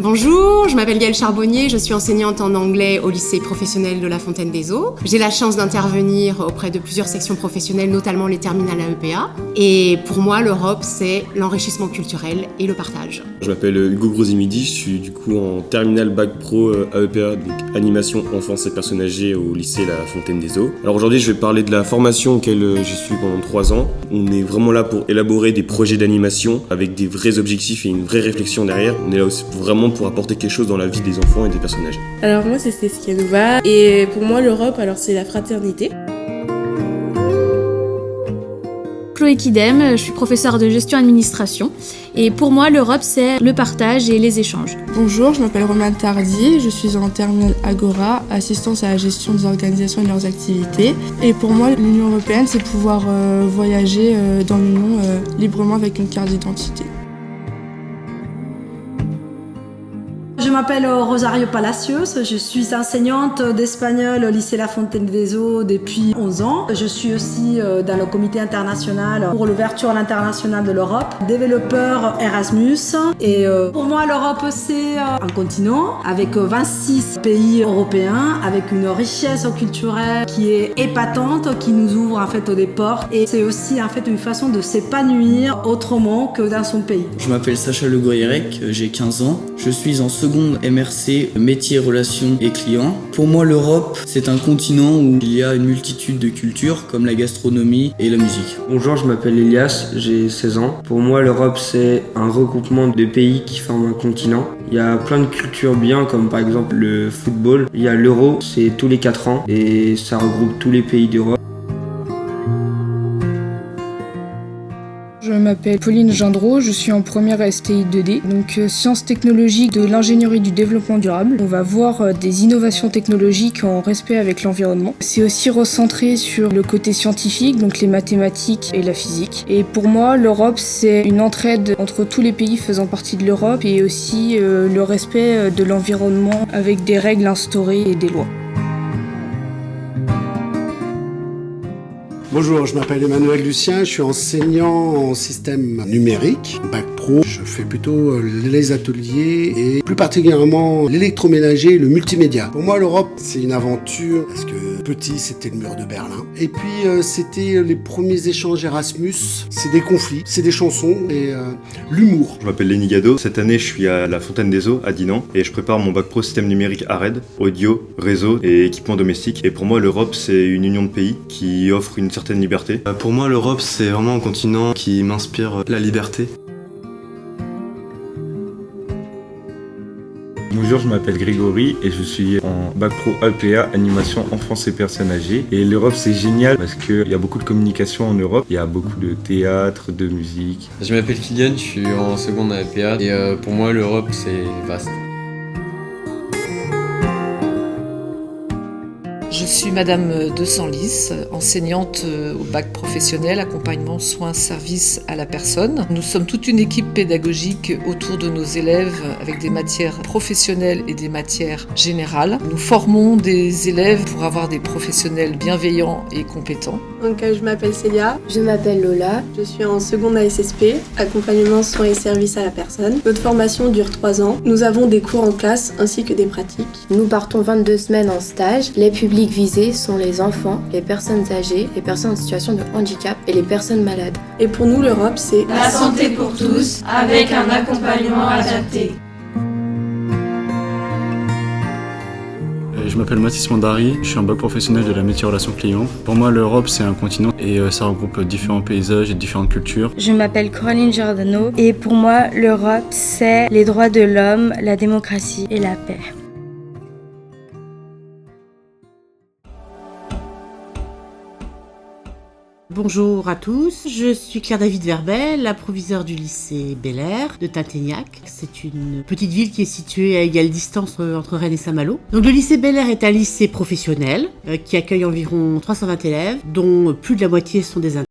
Bonjour, je m'appelle Gaëlle Charbonnier, je suis enseignante en anglais au lycée professionnel de La Fontaine-des-Eaux. J'ai la chance d'intervenir auprès de plusieurs sections professionnelles, notamment les terminales AEPA. Et pour moi, l'Europe, c'est l'enrichissement culturel et le partage. Je m'appelle Hugo Grosimidi, je suis du coup en terminale bac pro AEPA, donc animation enfance et personnes âgées au lycée La Fontaine-des-Eaux. Alors aujourd'hui, je vais parler de la formation auquel j'ai suivi pendant 3 ans. On est vraiment là pour élaborer des projets d'animation avec des vrais objectifs et une vraie réflexion derrière. On est là aussi vraiment pour apporter quelque chose dans la vie des enfants et des personnes âgées. Alors moi c'est Stécie Canova et pour moi l'Europe c'est la fraternité. Chloé Kidem, je suis professeure de gestion administration et pour moi l'Europe c'est le partage et les échanges. Bonjour, je m'appelle Romane Tardy, je suis en terminale Agora, assistance à la gestion des organisations et de leurs activités. Et pour moi l'Union Européenne c'est pouvoir voyager dans l'Union librement avec une carte d'identité. Je m'appelle Rosario Palacios, je suis enseignante d'espagnol au lycée La Fontaine-des-Eaux depuis 11 ans. Je suis aussi dans le comité international pour l'ouverture à l'international de l'Europe, développeur Erasmus. Et pour moi, l'Europe, c'est un continent avec 26 pays européens, avec une richesse culturelle qui est épatante, qui nous ouvre en fait des portes. Et c'est aussi en fait une façon de s'épanouir autrement que dans son pays. Je m'appelle Sacha Le Goyrec, j'ai 15 ans. Je suis en seconde MRC, métier, relations et clients. Pour moi, l'Europe, c'est un continent où il y a une multitude de cultures comme la gastronomie et la musique. Bonjour, je m'appelle Elias, j'ai 16 ans. Pour moi, l'Europe, c'est un regroupement de pays qui forment un continent. Il y a plein de cultures bien, comme par exemple le football. Il y a l'Euro, c'est tous les 4 ans et ça regroupe tous les pays d'Europe. Je m'appelle Pauline Gendreau, je suis en première STI 2D, donc sciences technologiques de l'ingénierie du développement durable. On va voir des innovations technologiques en respect avec l'environnement. C'est aussi recentré sur le côté scientifique, donc les mathématiques et la physique. Et pour moi, l'Europe, c'est une entraide entre tous les pays faisant partie de l'Europe et aussi le respect de l'environnement avec des règles instaurées et des lois. Bonjour, je m'appelle Emmanuel Lucien, je suis enseignant en système numérique, bac pro. Je fais plutôt les ateliers et plus particulièrement l'électroménager et le multimédia. Pour moi, l'Europe, c'est une aventure parce que petit, c'était le mur de Berlin. Et puis, c'était les premiers échanges Erasmus. C'est des conflits, c'est des chansons et l'humour. Je m'appelle Lenny Gado. Cette année, je suis à La Fontaine-des-Eaux, à Dinan, et je prépare mon bac pro système numérique ARED, audio, réseau et équipement domestique. Et pour moi, l'Europe, c'est une union de pays qui offre une certaine liberté. Pour moi, l'Europe, c'est vraiment un continent qui m'inspire la liberté. Bonjour, je m'appelle Grégory et je suis en bac pro AEPA, animation enfance et personnes âgées. Et l'Europe, c'est génial parce qu'il y a beaucoup de communication en Europe. Il y a beaucoup de théâtre, de musique. Je m'appelle Kylian, je suis en seconde AEPA et pour moi, l'Europe, c'est vaste. Je suis Madame de Senlis, enseignante au bac professionnel, accompagnement, soins, services à la personne. Nous sommes toute une équipe pédagogique autour de nos élèves avec des matières professionnelles et des matières générales. Nous formons des élèves pour avoir des professionnels bienveillants et compétents. Donc, je m'appelle Célia. Je m'appelle Lola. Je suis en seconde ASSP, accompagnement, soins et services à la personne. Notre formation dure 3 ans. Nous avons des cours en classe ainsi que des pratiques. Nous partons 22 semaines en stage. Les publics visés sont les enfants, les personnes âgées, les personnes en situation de handicap et les personnes malades. Et pour nous, l'Europe, c'est la santé pour tous avec un accompagnement adapté. Je m'appelle Mathis Mandari, je suis en bac professionnel de la métier relations clients. Pour moi, l'Europe, c'est un continent et ça regroupe différents paysages et différentes cultures. Je m'appelle Coraline Giordano et pour moi, l'Europe, c'est les droits de l'homme, la démocratie et la paix. Bonjour à tous, je suis Claire David Verbel, la proviseure du lycée Bel Air de Tinténiac. C'est une petite ville qui est située à égale distance entre Rennes et Saint-Malo. Donc le lycée Bel Air est un lycée professionnel qui accueille environ 320 élèves, dont plus de la moitié sont des internes.